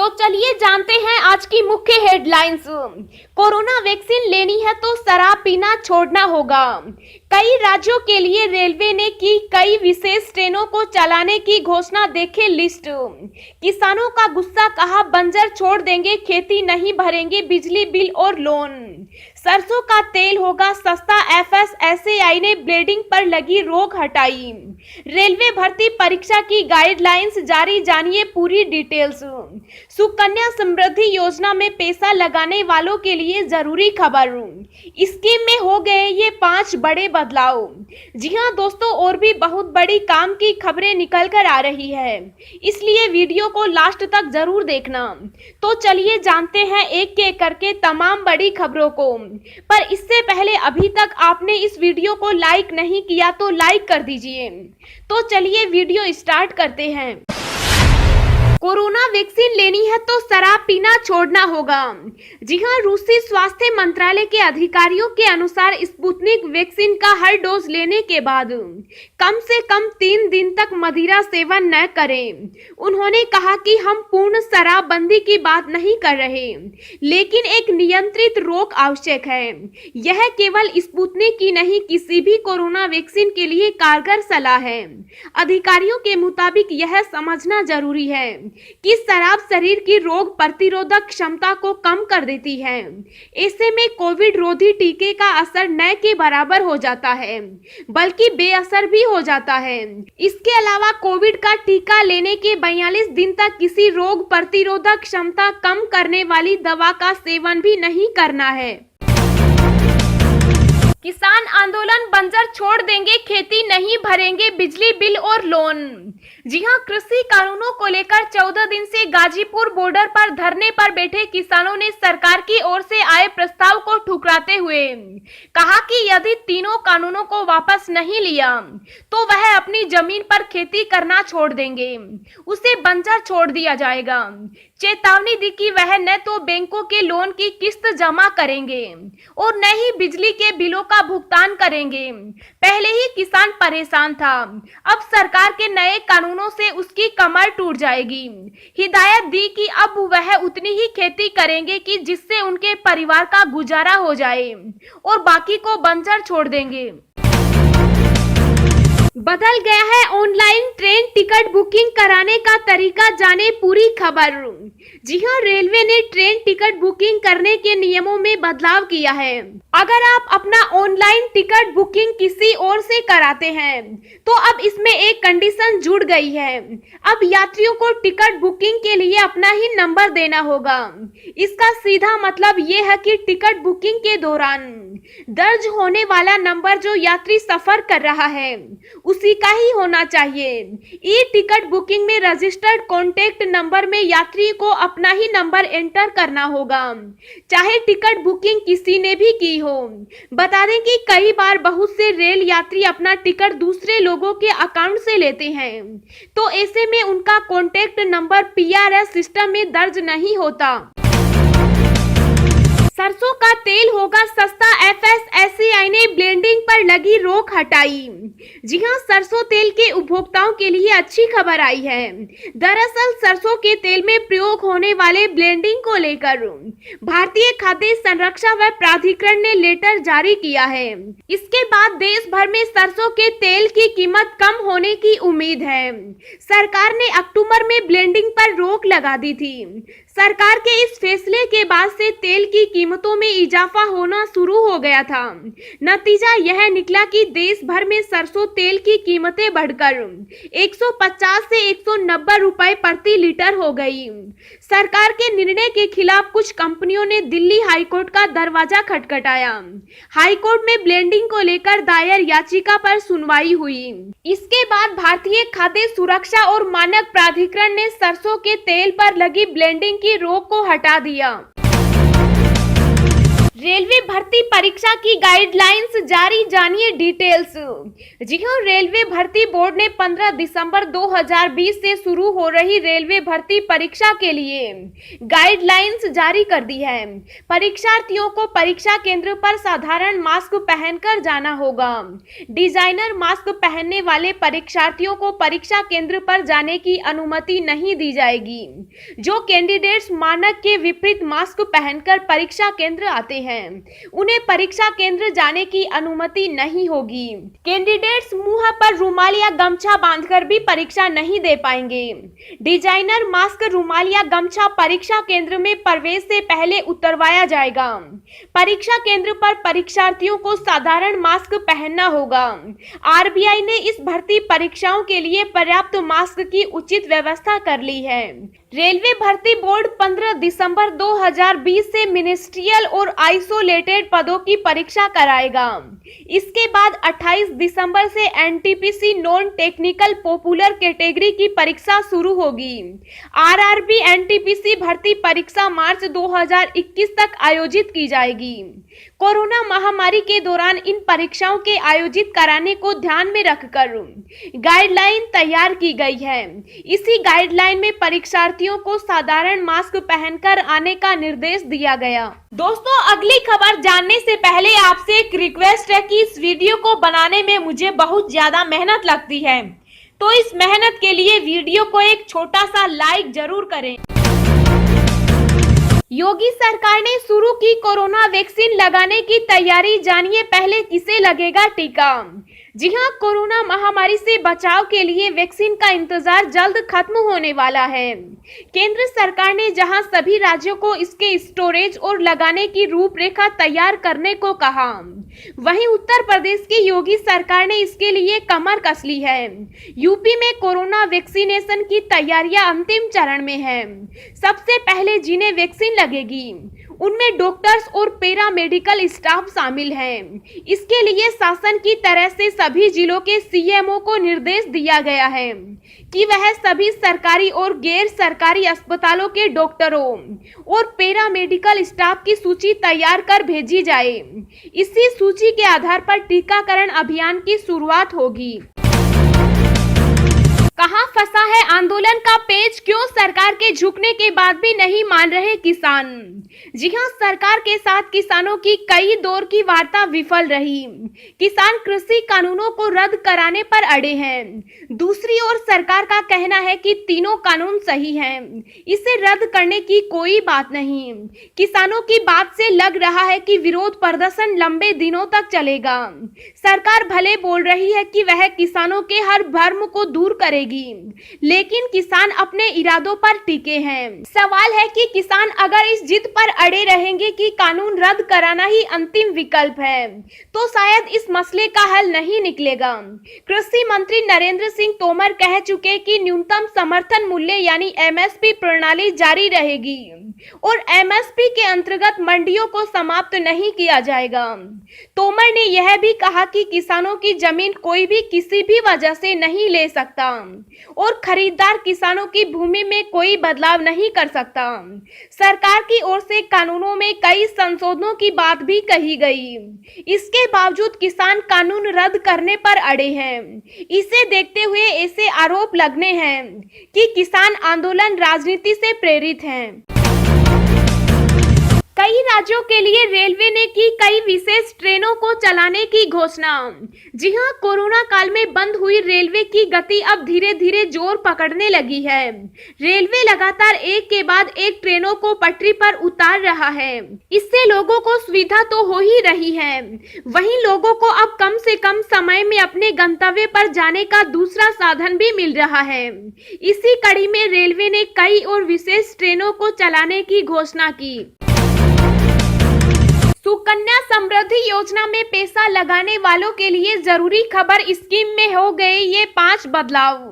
तो चलिए जानते हैं आज की मुख्य हेडलाइंस। कोरोना वैक्सीन लेनी है तो शराब पीना छोड़ना होगा। कई राज्यों के लिए रेलवे ने की कई विशेष ट्रेनों को चलाने की घोषणा, देखे लिस्ट। किसानों का गुस्सा, कहा बंजर छोड़ देंगे खेती, नहीं भरेंगे बिजली बिल और लोन। सरसों का तेल होगा सस्ता, एफएसएसएआई ने ब्लेडिंग पर लगी रोक हटाई। रेलवे भर्ती परीक्षा की गाइडलाइंस जारी, जानिए पूरी डिटेल्स। सुकन्या समृद्धि योजना में पैसा लगाने वालों के लिए जरूरी खबर, स्कीम में हो गए ये 5 बड़े बदलाव। जी हां दोस्तों, और भी बहुत बड़ी काम की खबरें निकल कर आ रही है, इसलिए वीडियो को लास्ट तक जरूर देखना। तो चलिए जानते हैं एक एक करके तमाम बड़ी खबरों को। पर इससे पहले अभी तक आपने इस वीडियो को लाइक नहीं किया तो लाइक कर दीजिए। तो चलिए वीडियो स्टार्ट करते हैं। कोरोना वैक्सीन लेनी है तो शराब पीना छोड़ना होगा। जी हां, रूसी स्वास्थ्य मंत्रालय के अधिकारियों के अनुसार स्पुतनिक वैक्सीन का हर डोज लेने के बाद कम से कम 3 दिन तक मदिरा सेवन न करें। उन्होंने कहा कि हम पूर्ण शराबबंदी की बात नहीं कर रहे, लेकिन एक नियंत्रित रोक आवश्यक है। यह केवल स्पुतनिक की नहीं, किसी भी कोरोना वैक्सीन के लिए कारगर सलाह है। अधिकारियों के मुताबिक यह समझना जरूरी है कि शराब शरीर की रोग प्रतिरोधक क्षमता को कम कर देती है। ऐसे में कोविड रोधी टीके का असर न के बराबर हो जाता है, बल्कि बेअसर भी हो जाता है। इसके अलावा कोविड का टीका लेने के 42 दिन तक किसी रोग प्रतिरोधक क्षमता कम करने वाली दवा का सेवन भी नहीं करना है। किसान आंदोलन, बंजर छोड़ देंगे खेती, नहीं भरेंगे बिजली बिल और लोन। जी हां, कृषि कानूनों को लेकर 14 दिन से गाजीपुर बॉर्डर पर धरने पर बैठे किसानों ने सरकार की ओर से आए प्रस्ताव को ठुकराते हुए कहा कि यदि तीनों कानूनों को वापस नहीं लिया तो वह अपनी जमीन पर खेती करना छोड़ देंगे, उसे बंजर छोड़ दिया जाएगा। चेतावनी दी कि वह न तो बैंकों के लोन की किस्त जमा करेंगे और न ही बिजली के बिलों का भुगतान करेंगे। पहले ही किसान परेशान था, अब सरकार के नए कानूनों से उसकी कमर टूट जाएगी। हिदायत दी कि अब वह उतनी ही खेती करेंगे कि जिससे उनके परिवार का गुजारा हो जाए और बाकी को बंजर छोड़ देंगे। बदल गया है ऑनलाइन ट्रेन टिकट बुकिंग कराने का तरीका, जाने पूरी खबर। जी हां, रेलवे ने ट्रेन टिकट बुकिंग करने के नियमों में बदलाव किया है। अगर आप अपना ऑनलाइन टिकट बुकिंग किसी और से कराते हैं तो अब इसमें एक कंडीशन जुड़ गई है। अब यात्रियों को टिकट बुकिंग के लिए अपना ही नंबर देना होगा। इसका सीधा मतलब ये है कि टिकट बुकिंग के दौरान दर्ज होने वाला नंबर जो यात्री सफर कर रहा है उसी का ही होना चाहिए। ई टिकट बुकिंग में रजिस्टर्ड कॉन्टैक्ट नंबर में यात्री को अपना ही नंबर एंटर करना होगा, चाहे टिकट बुकिंग किसी ने भी की हो। बता दें कि कई बार बहुत से रेल यात्री अपना टिकट दूसरे लोगों के अकाउंट से लेते हैं, तो ऐसे में उनका कॉन्टैक्ट नंबर पीआरएस सिस्टम में दर्ज नहीं होता। सरसों का तेल होगा सस्ता, एफएसएसएआई ने ब्लेंडिंग पर लगी रोक हटाई। जी हां, सरसों तेल के उपभोक्ताओं के लिए अच्छी खबर आई है। दरअसल सरसों के तेल में प्रयोग होने वाले ब्लेंडिंग को लेकर भारतीय खाद्य संरक्षण व प्राधिकरण ने लेटर जारी किया है। इसके बाद देश भर में सरसों के तेल की कीमत कम होने की उम्मीद है। सरकार ने अक्टूबर में ब्लेंडिंग पर रोक लगा दी थी। सरकार के इस फैसले के बाद से तेल की कीमतों में इजाफा होना शुरू हो गया था। नतीजा यह निकला कि देश भर में सरसों तेल की कीमतें बढ़कर 150 से 190 रुपए प्रति लीटर हो गई। सरकार के निर्णय के खिलाफ कुछ कंपनियों ने दिल्ली हाईकोर्ट का दरवाजा खटखटाया। हाईकोर्ट में ब्लेंडिंग को लेकर दायर याचिका पर सुनवाई हुई। इसके बाद भारतीय खाद्य सुरक्षा और मानक प्राधिकरण ने सरसों के तेल पर लगी ब्लेंडिंग की रोक को हटा दिया। रेलवे भर्ती परीक्षा की गाइडलाइंस जारी, जानिए डिटेल्स। जी हां, रेलवे भर्ती बोर्ड ने 15 दिसंबर 2020 से शुरू हो रही रेलवे भर्ती परीक्षा के लिए गाइडलाइंस जारी कर दी है। परीक्षार्थियों को परीक्षा केंद्र पर साधारण मास्क पहनकर जाना होगा। डिजाइनर मास्क पहनने वाले परीक्षार्थियों को परीक्षा केंद्र पर जाने की अनुमति नहीं दी जाएगी। जो कैंडिडेट्स मानक के विपरीत मास्क पहनकर परीक्षा केंद्र आते हैं उन्हें परीक्षा केंद्र जाने की अनुमति नहीं होगी। कैंडिडेट्स मुंह पर रुमाल या गमछा बांधकर भी परीक्षा नहीं दे पाएंगे। डिजाइनर मास्क, रुमाल या गमछा परीक्षा केंद्र में प्रवेश से पहले उतरवाया जाएगा। परीक्षा केंद्र पर परीक्षार्थियों को साधारण मास्क पहनना होगा। आरबीआई ने इस भर्ती परीक्षाओं के लिए पर्याप्त मास्क की उचित व्यवस्था कर ली है। रेलवे भर्ती बोर्ड 15 दिसंबर 2020 से मिनिस्ट्रियल और आइसोलेटेड पदों की परीक्षा कराएगा। इसके बाद 28 दिसंबर से NTPC non technical popular category की परीक्षा शुरू होगी। आरआरबी एनटीपीसी भर्ती परीक्षा मार्च 2021 तक आयोजित की जाएगी। कोरोना महामारी के दौरान इन परीक्षाओं के आयोजित कराने को ध्यान में रखकर गाइडलाइन तैयार की गई है। इसी गाइडलाइन में परीक्षार्थियों को साधारण मास्क पहनकर आने का निर्देश दिया गया। दोस्तों, अगली खबर जानने से पहले आपसे एक रिक्वेस्ट है कि इस वीडियो को बनाने में मुझे बहुत ज्यादा मेहनत लगती है, तो इस मेहनत के लिए वीडियो को एक छोटा सा लाइक जरूर करें। योगी सरकार ने शुरू की कोरोना वैक्सीन लगाने की तैयारी, जानिए पहले किसे लगेगा टीका। जी हां, कोरोना महामारी से बचाव के लिए वैक्सीन का इंतजार जल्द खत्म होने वाला है। केंद्र सरकार ने जहां सभी राज्यों को इसके स्टोरेज और लगाने की रूपरेखा तैयार करने को कहा, वहीं उत्तर प्रदेश की योगी सरकार ने इसके लिए कमर कस ली है। यूपी में कोरोना वैक्सीनेशन की तैयारियां अंतिम चरण में है। सबसे पहले जिन्हें वैक्सीन लगेगी उनमें डॉक्टर्स और पैरामेडिकल स्टाफ शामिल हैं। इसके लिए शासन की तरफ से सभी जिलों के सीएमओ को निर्देश दिया गया है कि वह सभी सरकारी और गैर सरकारी अस्पतालों के डॉक्टरों और पैरामेडिकल स्टाफ की सूची तैयार कर भेजी जाए। इसी सूची के आधार पर टीकाकरण अभियान की शुरुआत होगी। कहां फंसा है आंदोलन का पेच, क्यों सरकार के झुकने के बाद भी नहीं मान रहे किसान। जी हां, सरकार के साथ किसानों की कई दौर की वार्ता विफल रही। किसान कृषि कानूनों को रद्द कराने पर अड़े हैं। दूसरी ओर सरकार का कहना है कि तीनों कानून सही हैं, इसे रद्द करने की कोई बात नहीं। किसानों की बात से लग रहा है कि विरोध प्रदर्शन लंबे दिनों तक चलेगा। सरकार भले बोल रही है कि वह किसानों के हर भ्रम को दूर करेगी, लेकिन किसान अपने इरादों पर टिके हैं। सवाल है कि किसान अगर इस जिद पर अड़े रहेंगे कि कानून रद्द कराना ही अंतिम विकल्प है, तो शायद इस मसले का हल नहीं निकलेगा। कृषि मंत्री नरेंद्र सिंह तोमर कह चुके कि न्यूनतम समर्थन मूल्य यानी एमएसपी प्रणाली जारी रहेगी और एमएसपी के अंतर्गत मंडियों को समाप्त नहीं किया जाएगा। तोमर ने यह भी कहा कि किसानों की जमीन कोई भी किसी भी वजह से नहीं ले सकता और खरीदार किसानों की भूमि में कोई बदलाव नहीं कर सकता। सरकार की ओर से कानूनों में कई संशोधनों की बात भी कही गई। इसके बावजूद किसान कानून रद्द करने पर अड़े हैं। इसे देखते हुए ऐसे आरोप लगने हैं कि किसान आंदोलन राजनीति से प्रेरित हैं। कई राज्यों के लिए रेलवे ने की कई विशेष ट्रेनों को चलाने की घोषणा। जी हां, कोरोना काल में बंद हुई रेलवे की गति अब धीरे धीरे जोर पकड़ने लगी है। रेलवे लगातार एक के बाद एक ट्रेनों को पटरी पर उतार रहा है। इससे लोगों को सुविधा तो हो ही रही है, वहीं लोगों को अब कम से कम समय में अपने गंतव्य पर जाने का दूसरा साधन भी मिल रहा है। इसी कड़ी में रेलवे ने कई और विशेष ट्रेनों को चलाने की घोषणा की। सुकन्या समृद्धि योजना में पैसा लगाने वालों के लिए जरूरी खबर, स्कीम में हो गए ये 5 बदलाव।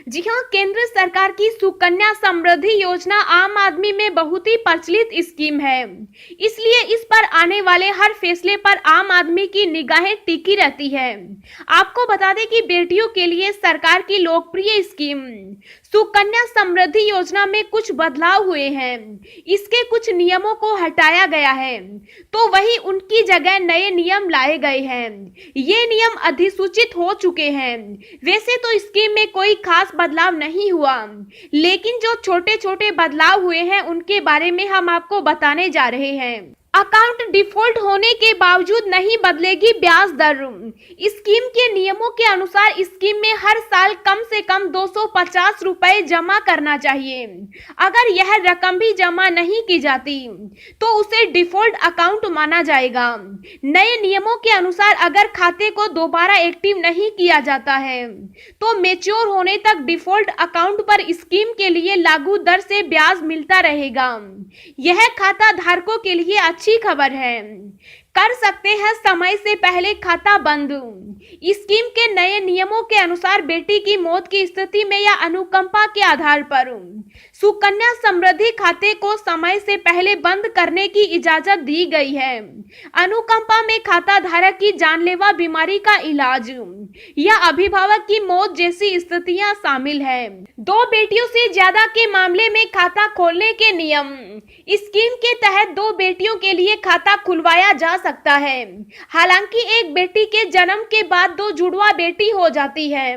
जी हां, केंद्र सरकार की सुकन्या समृद्धि योजना आम आदमी में बहुत ही प्रचलित स्कीम है, इसलिए इस पर आने वाले हर फैसले पर आम आदमी की निगाहें टिकी रहती है। आपको बता दें कि बेटियों के लिए सरकार की लोकप्रिय स्कीम सुकन्या समृद्धि योजना में कुछ बदलाव हुए हैं। इसके कुछ नियमों को हटाया गया है, तो वहीं उनकी जगह नए नियम लाए गए हैं। ये नियम अधिसूचित हो चुके हैं। वैसे तो स्कीम में कोई खास बदलाव नहीं हुआ, लेकिन जो छोटे छोटे बदलाव हुए हैं उनके बारे में हम आपको बताने जा रहे हैं। अकाउंट डिफॉल्ट होने के बावजूद नहीं बदलेगी ब्याज दर। स्कीम के नियमों के अनुसार स्कीम में हर साल कम से कम 250 रुपए जमा करना चाहिए। अगर यह रकम भी जमा नहीं की जाती तो उसे डिफॉल्ट अकाउंट माना जाएगा। नए नियमों के अनुसार अगर खाते को दोबारा एक्टिव नहीं किया जाता है तो मैच्योर होने तक डिफॉल्ट अकाउंट पर स्कीम के लिए लागू दर से ब्याज मिलता रहेगा। यह खाता धारकों के लिए अच्छी खबर है। कर सकते हैं समय से पहले खाता बंद। स्कीम के नए नियमों के अनुसार बेटी की मौत की स्थिति में या अनुकंपा के आधार पर सुकन्या समृद्धि खाते को समय से पहले बंद करने की इजाजत दी गई है। अनुकंपा में खाता धारक की जानलेवा बीमारी का इलाज या अभिभावक की मौत जैसी स्थितियां शामिल है। 2 बेटियों से ज्यादा के मामले में खाता खोलने के नियम। स्कीम के तहत 2 बेटियों के लिए खाता खुलवाया जा सकता है। हालांकि एक बेटी के जन्म के बाद 2 जुड़वा बेटी हो जाती है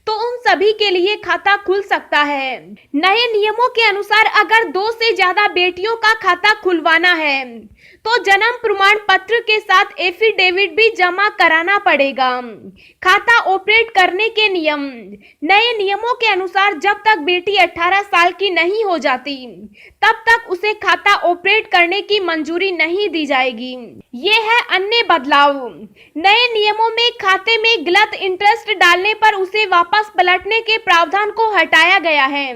तो उन सभी के लिए खाता खुल सकता है। नए नियमों के अनुसार अगर 2 से ज्यादा बेटियों का खाता खुलवाना है तो जन्म प्रमाण पत्र के साथ एफिडेविट भी जमा कराना पड़ेगा। खाता ऑपरेट करने के नियम। नए नियमों के अनुसार जब तक बेटी 18 साल की नहीं हो जाती तब तक उसे खाता ऑपरेट करने की मंजूरी नहीं दी जाएगी। ये है अन्य बदलाव। नए नियमों में खाते में गलत इंटरेस्ट डालने पर उसे वापस पलटने के प्रावधान को हटाया गया है।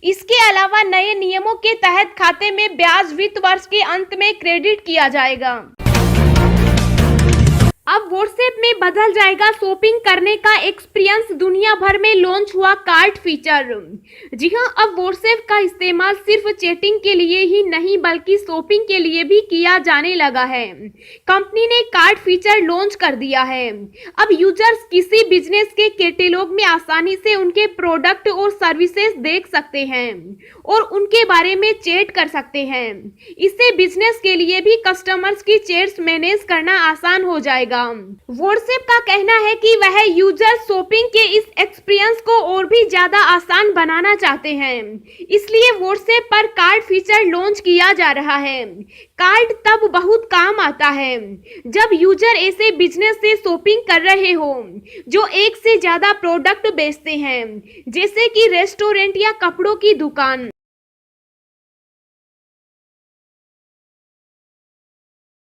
इसके अलावा नए नियमों के तहत खाते में ब्याज वित्त वर्ष के अंत में क्रेडिट किया जाएगा। अब व्हाट्सएप में बदल जाएगा शॉपिंग करने का एक्सपीरियंस। दुनिया भर में लॉन्च हुआ कार्ड फीचर। जी हां, अब व्हाट्सएप का इस्तेमाल सिर्फ चैटिंग के लिए ही नहीं बल्कि शॉपिंग के लिए भी किया जाने लगा है। कंपनी ने कार्ड फीचर लॉन्च कर दिया है। अब यूजर्स किसी बिजनेस के कैटलॉग में आसानी से उनके प्रोडक्ट और सर्विसेज देख सकते हैं और उनके बारे में चैट कर सकते हैं। इससे बिजनेस के लिए भी कस्टमर्स की चैट्स मैनेज करना आसान हो जाएगा। व्हाट्सएप का कहना है कि वह यूजर शॉपिंग के इस एक्सपीरियंस को और भी ज्यादा आसान बनाना चाहते हैं, इसलिए व्हाट्सएप पर कार्ड फीचर लॉन्च किया जा रहा है। कार्ड तब बहुत काम आता है जब यूजर ऐसे बिजनेस से शॉपिंग कर रहे हो जो एक से ज्यादा प्रोडक्ट बेचते हैं, जैसे कि रेस्टोरेंट या कपड़ों की दुकान।